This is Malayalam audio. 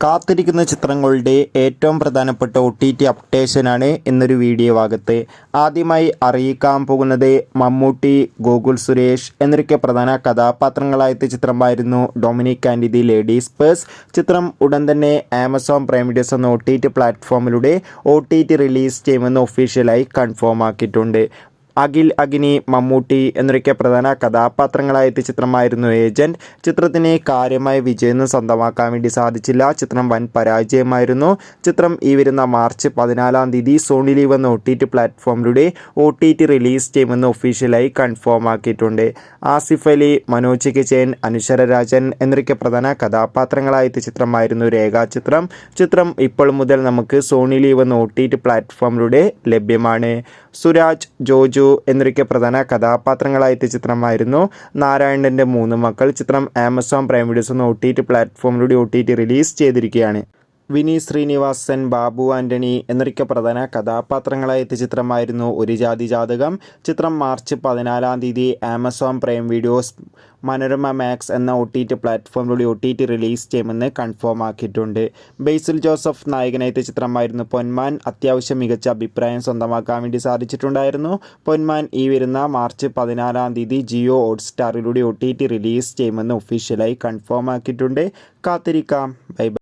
കാത്തിരിക്കുന്ന ചിത്രങ്ങളുടെ ഏറ്റവും പ്രധാനപ്പെട്ട OTT അപ്ഡേഷനാണ് എന്നൊരു വീഡിയോ ഭാഗത്ത് ആദ്യമായി അറിയിക്കാൻ പോകുന്നത്. മമ്മൂട്ടി, ഗോകുൽ സുരേഷ് എന്നൊക്കെ പ്രധാന കഥാപാത്രങ്ങളായ ചിത്രമായിരുന്നു Dominic and the ladies purse. ചിത്രം ഉടൻ തന്നെ ആമസോൺ പ്രൈം വീഡിയോസ് എന്ന OTT പ്ലാറ്റ്ഫോമിലൂടെ OTT റിലീസ് ചെയ്യുമെന്ന് ഒഫീഷ്യലായി കൺഫേം ആക്കിയിട്ടുണ്ട്. അഖിൽ, അഗ്നി, മമ്മൂട്ടി എന്നൊക്കെ പ്രധാന കഥാപാത്രങ്ങളായ ചിത്രമായിരുന്നു ഏജന്റ്. ചിത്രത്തിന് കാര്യമായ വിജയം സ്വന്തമാക്കാൻ വേണ്ടി സാധിച്ചില്ല. ചിത്രം വൻ പരാജയമായിരുന്നു. ചിത്രം ഈ വരുന്ന മാർച്ച് 14 സോണി ലീവ് എന്ന OTT പ്ലാറ്റ്ഫോമിലൂടെ OTT റിലീസ് ചെയ്യുമെന്ന് ഒഫീഷ്യലായി കൺഫേം ആക്കിയിട്ടുണ്ട്. ആസിഫ് അലി, മനോജ് കിജൻ, അനുശ്വര രാജൻ എന്നൊക്കെ പ്രധാന കഥാപാത്രങ്ങളായ ചിത്രമായിരുന്നു രേഖാചിത്രം. ചിത്രം ഇപ്പോൾ മുതൽ നമുക്ക് സോണി ലീവ് എന്ന OTT പ്ലാറ്റ്ഫോമിലൂടെ ലഭ്യമാണ്. സുരാജ്, ജോജു എന്നൊക്കെ പ്രധാന കഥാപാത്രങ്ങളായ ചിത്രമായിരുന്നു നാരായണന്റെ 3 മക്കൾ. ചിത്രം ആമസോൺ പ്രൈം വീഡിയോസ് എന്ന OTT പ്ലാറ്റ്ഫോമിലൂടെ OTT റിലീസ് ചെയ്തിരിക്കുകയാണ്. വിനീത് ശ്രീനിവാസൻ, ബാബു ആൻ്റണി എന്നൊക്കെ പ്രധാന കഥാപാത്രങ്ങളായ ചിത്രമായിരുന്നു ഒരു ജാതി ജാതകം. ചിത്രം March 14 Amazon Prime videos, Manorama Max എന്ന OTT പ്ലാറ്റ്ഫോമിലൂടെ OTT റിലീസ് ചെയ്യുമെന്ന് കൺഫേം ആക്കിയിട്ടുണ്ട്. ബേസിൽ ജോസഫ് നായകനായ ചിത്രമായിരുന്നു പൊന്മാൻ. അത്യാവശ്യം മികച്ച അഭിപ്രായം സ്വന്തമാക്കാൻ വേണ്ടി സാധിച്ചിട്ടുണ്ടായിരുന്നു. പൊന്മാൻ ഈ വരുന്ന മാർച്ച് 14 ജിയോ ഹോട്ട്സ്റ്റാറിലൂടെ OTT റിലീസ് ചെയ്യുമെന്ന് ഒഫീഷ്യലായി കൺഫേം ആക്കിയിട്ടുണ്ട്. കാത്തിരിക്കാം. ബൈ.